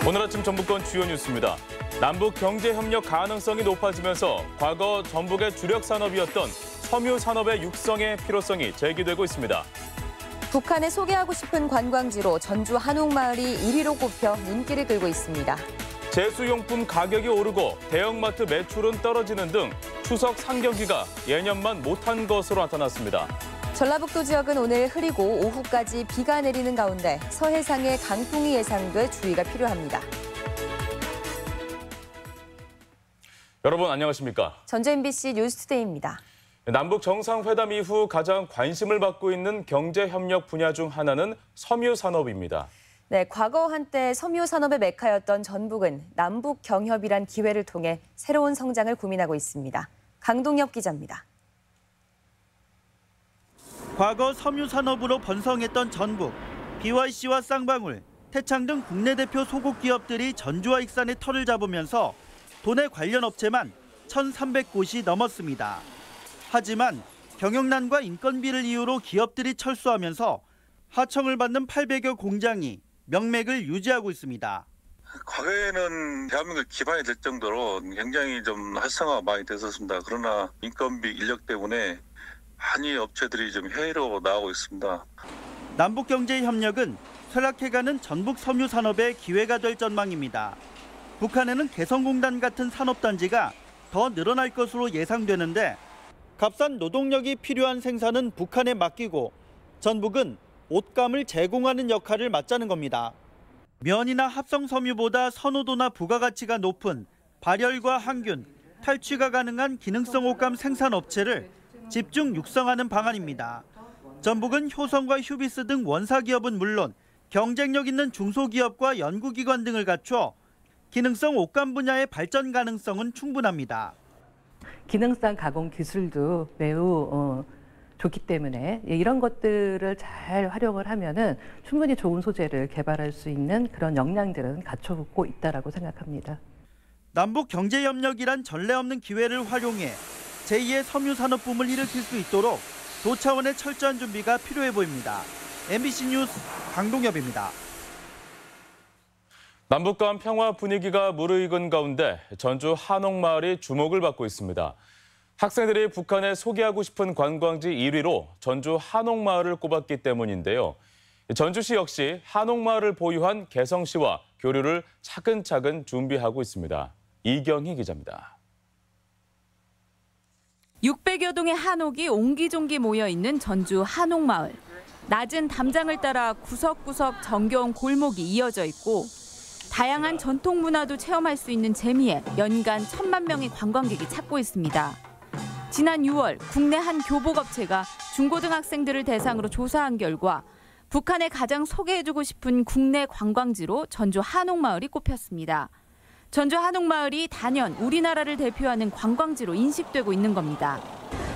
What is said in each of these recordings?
오늘 아침 전북권 주요 뉴스입니다. 남북 경제 협력 가능성이 높아지면서 과거 전북의 주력 산업이었던 섬유 산업의 육성의 필요성이 제기되고 있습니다. 북한에 소개하고 싶은 관광지로 전주 한옥마을이 1위로 꼽혀 눈길을 끌고 있습니다. 제수용품 가격이 오르고 대형마트 매출은 떨어지는 등 추석 상경기가 예년만 못한 것으로 나타났습니다. 전라북도 지역은 오늘 흐리고 오후까지 비가 내리는 가운데 서해상에 강풍이 예상돼 주의가 필요합니다. 여러분 안녕하십니까? 전주 MBC 뉴스투데이입니다. 남북 정상회담 이후 가장 관심을 받고 있는 경제협력 분야 중 하나는 섬유 산업입니다. 네, 과거 한때 섬유 산업의 메카였던 전북은 남북 경협이란 기회를 통해 새로운 성장을 고민하고 있습니다. 강동엽 기자입니다. 과거 섬유 산업으로 번성했던 전북, BYC와 쌍방울, 태창 등 국내 대표 소국 기업들이 전주와 익산에 터를 잡으면서 도내 관련 업체만 1,300곳이 넘었습니다. 하지만 경영난과 인건비를 이유로 기업들이 철수하면서 하청을 받는 800여 공장이 명맥을 유지하고 있습니다. 과거에는 대한민국 기반이 될 정도로 굉장히 좀 활성화가 많이 됐었습니다. 그러나 인건비, 인력 때문에 많이 업체들이 좀 해외로 나오고 있습니다. 남북경제협력은 쇠락해가는 전북 섬유 산업의 기회가 될 전망입니다. 북한에는 개성공단 같은 산업단지가 더 늘어날 것으로 예상되는데 값싼 노동력이 필요한 생산은 북한에 맡기고 전북은 옷감을 제공하는 역할을 맡자는 겁니다. 면이나 합성섬유보다 선호도나 부가가치가 높은 발열과 항균, 탈취가 가능한 기능성 옷감 생산업체를 집중 육성하는 방안입니다. 전북은 효성과 휴비스 등 원사기업은 물론 경쟁력 있는 중소기업과 연구기관 등을 갖춰 기능성 옷감 분야의 발전 가능성은 충분합니다. 기능성 가공 기술도 매우 좋기 때문에 이런 것들을 잘 활용을 하면은 충분히 좋은 소재를 개발할 수 있는 그런 역량들은 갖춰놓고 있다라고 생각합니다. 남북 경제협력이란 전례 없는 기회를 활용해 제2의 섬유산업붐을 일으킬 수 있도록 도 차원의 철저한 준비가 필요해 보입니다. MBC 뉴스 강동엽입니다. 남북 간 평화 분위기가 무르익은 가운데 전주 한옥마을이 주목을 받고 있습니다. 학생들이 북한에 소개하고 싶은 관광지 1위로 전주 한옥마을을 꼽았기 때문인데요. 전주시 역시 한옥마을을 보유한 개성시와 교류를 차근차근 준비하고 있습니다. 이경희 기자입니다. 600여 동의 한옥이 옹기종기 모여있는 전주 한옥마을. 낮은 담장을 따라 구석구석 정겨운 골목이 이어져 있고 다양한 전통 문화도 체험할 수 있는 재미에 연간 1,000만 명의 관광객이 찾고 있습니다. 지난 6월 국내 한 교복업체가 중고등학생들을 대상으로 조사한 결과 북한에 가장 소개해주고 싶은 국내 관광지로 전주 한옥마을이 꼽혔습니다. 전주 한옥마을이 단연 우리나라를 대표하는 관광지로 인식되고 있는 겁니다.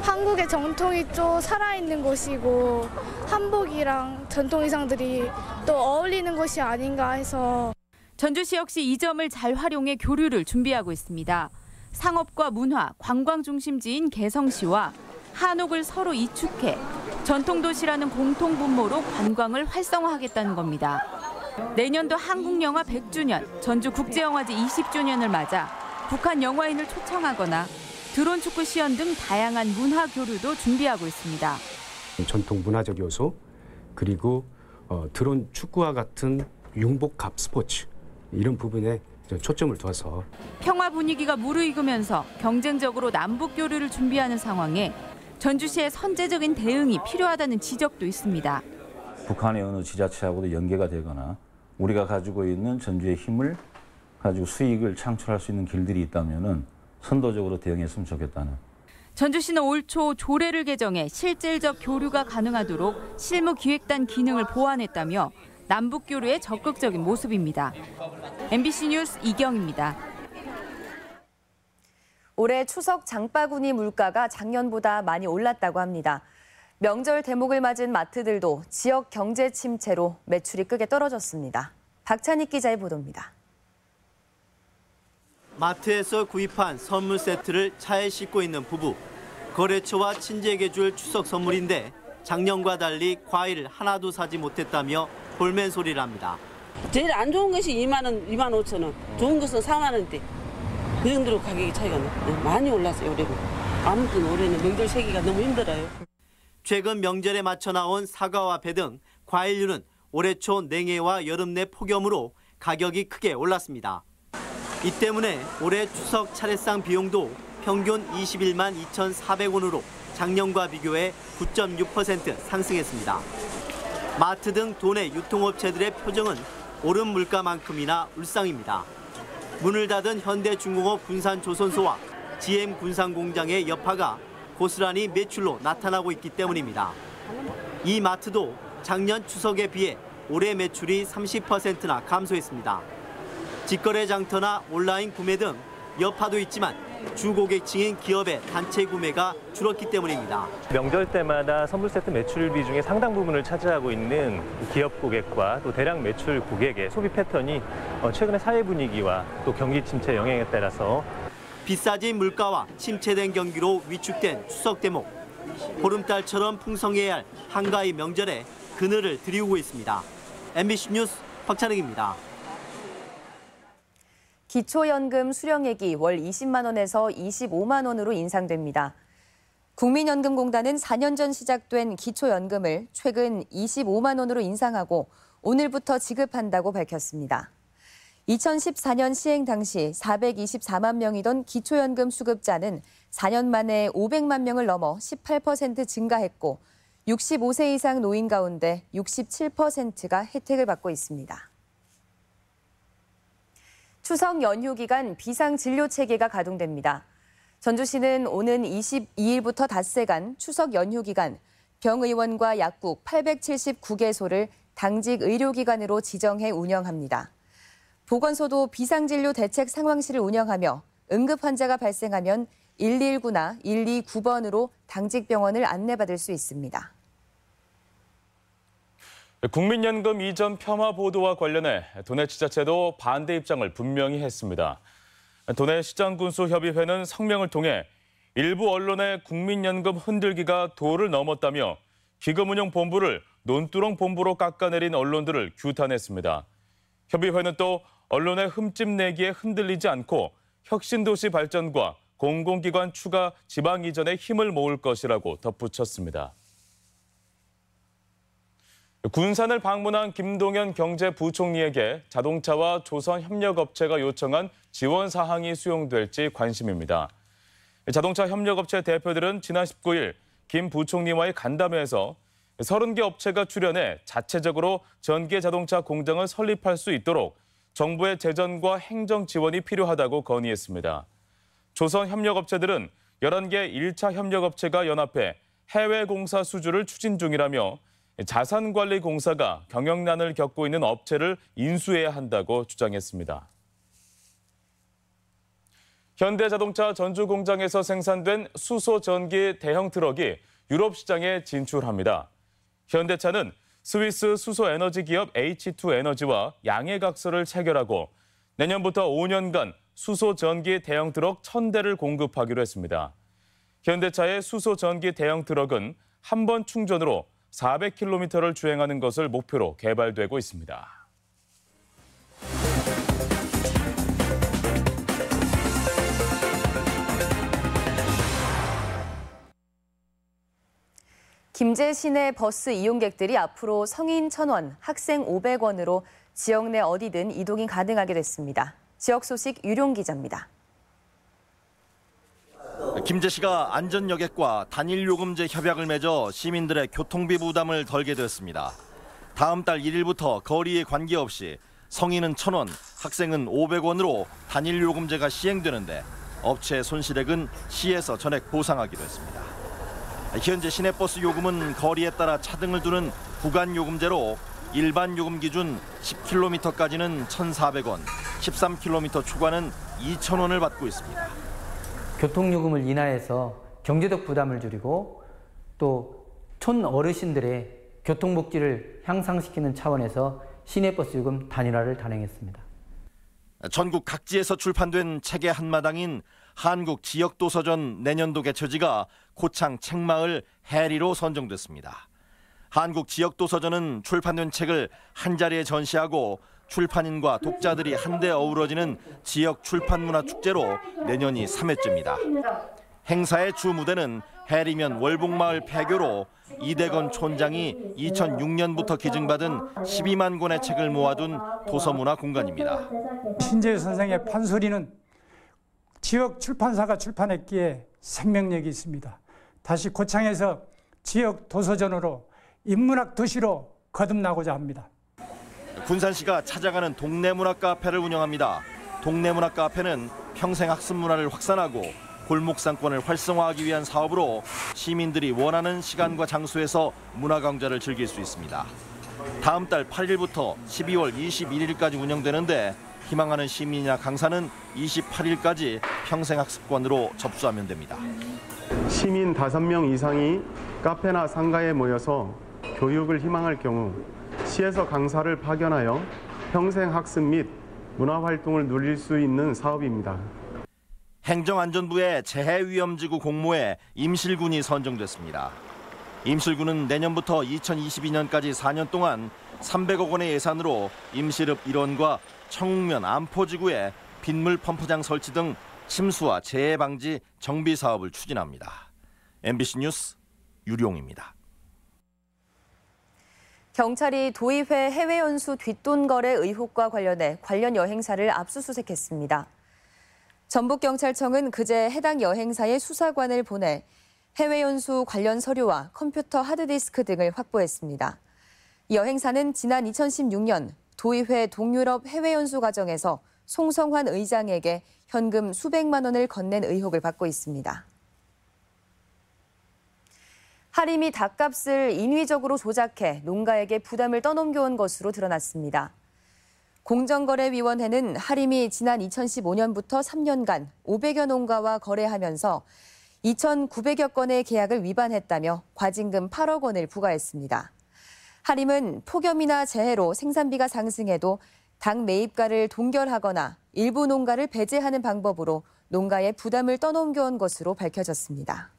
한국의 정통이 좀 살아있는 곳이고 한복이랑 전통 의상들이 또 어울리는 곳이 아닌가 해서 전주시 역시 이 점을 잘 활용해 교류를 준비하고 있습니다. 상업과 문화, 관광 중심지인 개성시와 한옥을 서로 이축해 전통도시라는 공통분모로 관광을 활성화하겠다는 겁니다. 내년도 한국영화 100주년, 전주국제영화제 20주년을 맞아 북한 영화인을 초청하거나 드론 축구 시연 등 다양한 문화 교류도 준비하고 있습니다. 전통 문화적 요소, 그리고 드론 축구와 같은 융복합 스포츠 이런 부분에 초점을 둬서 평화 분위기가 무르익으면서 경쟁적으로 남북 교류를 준비하는 상황에 전주시의 선제적인 대응이 필요하다는 지적도 있습니다. 북한의 어느 지자체하고도 연계가 되거나 우리가 가지고 있는 전주의 힘을 가지고 수익을 창출할 수 있는 길들이 있다면은 선도적으로 대응했으면 좋겠다는. 전주시는 올 초 조례를 개정해 실질적 교류가 가능하도록 실무기획단 기능을 보완했다며 남북 교류에 적극적인 모습입니다. MBC 뉴스 이경입니다. 올해 추석 장바구니 물가가 작년보다 많이 올랐다고 합니다. 명절 대목을 맞은 마트들도 지역 경제 침체로 매출이 크게 떨어졌습니다. 박찬익 기자의 보도입니다. 마트에서 구입한 선물 세트를 차에 싣고 있는 부부. 거래처와 친지에게 줄 추석 선물인데 작년과 달리 과일 하나도 사지 못했다며 볼멘 소리를 합니다. 제일 안 좋은 것이 2만 원, 2만 5천 원. 좋은 것은 4만 원대. 그 정도로 가격이 차이가 많이 올랐어요, 올해는. 아무튼 올해는 명절 세기가 너무 힘들어요. 최근 명절에 맞춰 나온 사과와 배 등 과일류는 올해 초 냉해와 여름 내 폭염으로 가격이 크게 올랐습니다. 이 때문에 올해 추석 차례상 비용도 평균 21만 2,400원으로 작년과 비교해 9.6% 상승했습니다. 마트 등 도내 유통업체들의 표정은 오른 물가만큼이나 울상입니다. 문을 닫은 현대중공업 군산조선소와 GM 군산공장의 여파가 고스란히 매출로 나타나고 있기 때문입니다. 이 마트도 작년 추석에 비해 올해 매출이 30%나 감소했습니다. 직거래 장터나 온라인 구매 등 여파도 있지만 주 고객층인 기업의 단체 구매가 줄었기 때문입니다. 명절 때마다 선물 세트 매출 비중의 상당 부분을 차지하고 있는 기업 고객과 또 대량 매출 고객의 소비 패턴이 최근의 사회 분위기와 또 경기 침체 영향에 따라서 비싸진 물가와 침체된 경기로 위축된 추석 대목. 보름달처럼 풍성해야 할 한가위 명절에 그늘을 드리우고 있습니다. MBC 뉴스 박찬욱입니다. 기초연금 수령액이 월 20만 원에서 25만 원으로 인상됩니다. 국민연금공단은 4년 전 시작된 기초연금을 최근 25만 원으로 인상하고 오늘부터 지급한다고 밝혔습니다. 2014년 시행 당시 424만 명이던 기초연금 수급자는 4년 만에 500만 명을 넘어 18% 증가했고 65세 이상 노인 가운데 67%가 혜택을 받고 있습니다. 추석 연휴 기간 비상진료체계가 가동됩니다. 전주시는 오는 22일부터 닷새간 추석 연휴 기간 병의원과 약국 879개소를 당직 의료기관으로 지정해 운영합니다. 보건소도 비상진료 대책 상황실을 운영하며 응급 환자가 발생하면 119나 129번으로 당직 병원을 안내받을 수 있습니다. 국민연금 이전 폄하 보도와 관련해 도내지자체도 반대 입장을 분명히 했습니다. 도내시장군수협의회는 성명을 통해 일부 언론의 국민연금 흔들기가 도를 넘었다며 기금운용본부를 논두렁본부로 깎아내린 언론들을 규탄했습니다. 협의회는 또 언론의 흠집내기에 흔들리지 않고 혁신도시 발전과 공공기관 추가 지방 이전에 힘을 모을 것이라고 덧붙였습니다. 군산을 방문한 김동연 경제부총리에게 자동차와 조선협력업체가 요청한 지원 사항이 수용될지 관심입니다. 자동차 협력업체 대표들은 지난 19일 김 부총리와의 간담회에서 30개 업체가 출연해 자체적으로 전기 자동차 공장을 설립할 수 있도록 정부의 재정과 행정 지원이 필요하다고 건의했습니다. 조선협력업체들은 11개 1차 협력업체가 연합해 해외 공사 수주를 추진 중이라며 자산관리공사가 경영난을 겪고 있는 업체를 인수해야 한다고 주장했습니다. 현대자동차 전주공장에서 생산된 수소 전기 대형 트럭이 유럽 시장에 진출합니다. 현대차는 스위스 수소 에너지 기업 H2에너지와 양해각서를 체결하고 내년부터 5년간 수소 전기 대형 트럭 1,000대를 공급하기로 했습니다. 현대차의 수소 전기 대형 트럭은 한 번 충전으로 400km를 주행하는 것을 목표로 개발되고 있습니다. 김제 시내 버스 이용객들이 앞으로 성인 1,000원, 학생 500원으로 지역 내 어디든 이동이 가능하게 됐습니다. 지역 소식 유룡 기자입니다. 김제시가 안전여객과 단일요금제 협약을 맺어 시민들의 교통비 부담을 덜게 됐습니다. 다음 달 1일부터 거리에 관계없이 성인은 1,000원, 학생은 500원으로 단일요금제가 시행되는데 업체 손실액은 시에서 전액 보상하기로 했습니다. 현재 시내버스 요금은 거리에 따라 차등을 두는 구간요금제로 일반 요금 기준 10km까지는 1,400원, 13km 초과는 2,000원을 받고 있습니다. 교통요금을 인하해서 경제적 부담을 줄이고 또 촌어르신들의 교통복지를 향상시키는 차원에서 시내버스 요금 단일화를 단행했습니다. 전국 각지에서 출판된 책의 한마당인 한국지역도서전 내년도 개최지가 고창 책마을 해리로 선정됐습니다. 한국지역도서전은 출판된 책을 한자리에 전시하고 출판인과 독자들이 한데 어우러지는 지역 출판문화 축제로 내년이 3회째입니다. 행사의 주 무대는 해리면 월봉마을 폐교로 이대건 촌장이 2006년부터 기증받은 12만 권의 책을 모아둔 도서문화 공간입니다. 신재유 선생의 판소리는 지역 출판사가 출판했기에 생명력이 있습니다. 다시 고창에서 지역 도서전으로 인문학 도시로 거듭나고자 합니다. 군산시가 찾아가는 동네 문학 카페를 운영합니다. 동네 문학 카페는 평생 학습 문화를 확산하고 골목 상권을 활성화하기 위한 사업으로 시민들이 원하는 시간과 장소에서 문화 강좌를 즐길 수 있습니다. 다음 달 8일부터 12월 21일까지 운영되는데 희망하는 시민이나 강사는 28일까지 평생학습권으로 접수하면 됩니다. 시민 5명 이상이 카페나 상가에 모여서 교육을 희망할 경우 시에서 강사를 파견하여 평생학습 및 문화활동을 누릴 수 있는 사업입니다. 행정안전부의 재해위험지구 공모에 임실군이 선정됐습니다. 임실군은 내년부터 2022년까지 4년 동안 300억 원의 예산으로 임실읍 일원과 청웅면 안포지구에 빗물 펌프장 설치 등 침수와 재해 방지 정비 사업을 추진합니다. MBC 뉴스 유룡입니다. 경찰이 도의회 해외 연수 뒷돈 거래 의혹과 관련해 관련 여행사를 압수수색했습니다. 전북경찰청은 그제 해당 여행사의 수사관을 보내 해외 연수 관련 서류와 컴퓨터 하드디스크 등을 확보했습니다. 이 여행사는 지난 2016년 도의회 동유럽 해외 연수 과정에서 송성환 의장에게 현금 수백만 원을 건넨 의혹을 받고 있습니다. 하림이 닭값을 인위적으로 조작해 농가에게 부담을 떠넘겨온 것으로 드러났습니다. 공정거래위원회는 하림이 지난 2015년부터 3년간 500여 농가와 거래하면서 2,900여 건의 계약을 위반했다며 과징금 8억 원을 부과했습니다. 하림은 폭염이나 재해로 생산비가 상승해도 닭 매입가를 동결하거나 일부 농가를 배제하는 방법으로 농가에 부담을 떠넘겨온 것으로 밝혀졌습니다.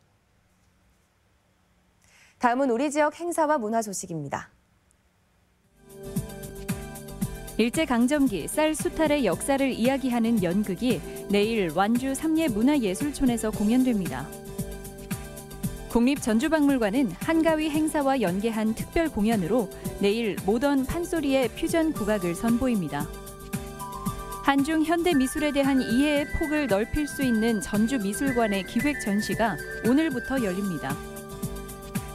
다음은 우리 지역 행사와 문화 소식입니다. 일제강점기 쌀 수탈의 역사를 이야기하는 연극이 내일 완주 삼례문화예술촌에서 공연됩니다. 국립전주박물관은 한가위 행사와 연계한 특별 공연으로 내일 모던 판소리의 퓨전 국악을 선보입니다. 한중 현대미술에 대한 이해의 폭을 넓힐 수 있는 전주미술관의 기획 전시가 오늘부터 열립니다.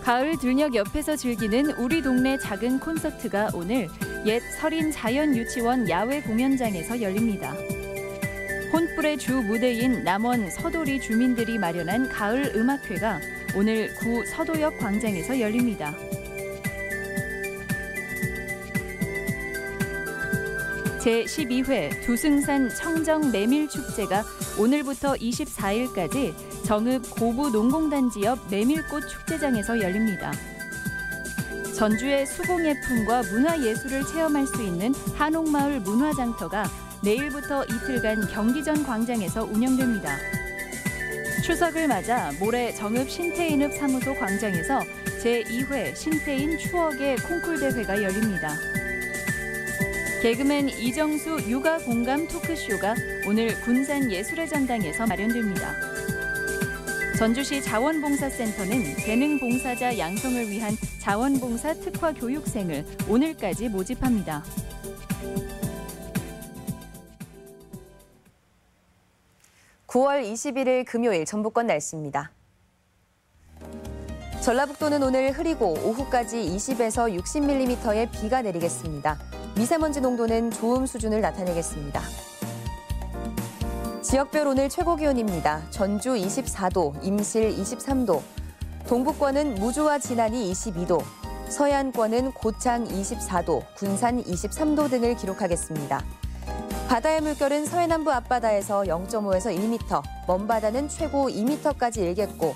가을 들녘 옆에서 즐기는 우리 동네 작은 콘서트가 오늘 옛 서린 자연유치원 야외 공연장에서 열립니다. 혼불의 주 무대인 남원 서도리 주민들이 마련한 가을 음악회가 오늘 구 서도역 광장에서 열립니다. 제12회 두승산 청정 메밀축제가 오늘부터 24일까지 정읍 고부 농공단지 옆 메밀꽃 축제장에서 열립니다. 전주의 수공예품과 문화예술을 체험할 수 있는 한옥마을 문화장터가 내일부터 이틀간 경기전 광장에서 운영됩니다. 추석을 맞아 모레 정읍 신태인읍 사무소 광장에서 제2회 신태인 추억의 콩쿨대회가 열립니다. 개그맨 이정수 육아 공감 토크쇼가 오늘 군산 예술의 전당에서 마련됩니다. 전주시 자원봉사센터는 재능봉사자 양성을 위한 자원봉사 특화 교육생을 오늘까지 모집합니다. (9월 21일) 금요일 전북권 날씨입니다. 전라북도는 오늘 흐리고 오후까지 20에서 60mm의 비가 내리겠습니다. 미세먼지 농도는 좋음 수준을 나타내겠습니다. 지역별 오늘 최고 기온입니다. 전주 24도, 임실 23도, 동북권은 무주와 진안이 22도, 서해안권은 고창 24도, 군산 23도 등을 기록하겠습니다. 바다의 물결은 서해남부 앞바다에서 0.5에서 1m, 먼바다는 최고 2m까지 일겠고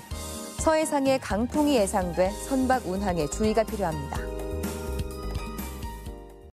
서해상에 강풍이 예상돼 선박 운항에 주의가 필요합니다.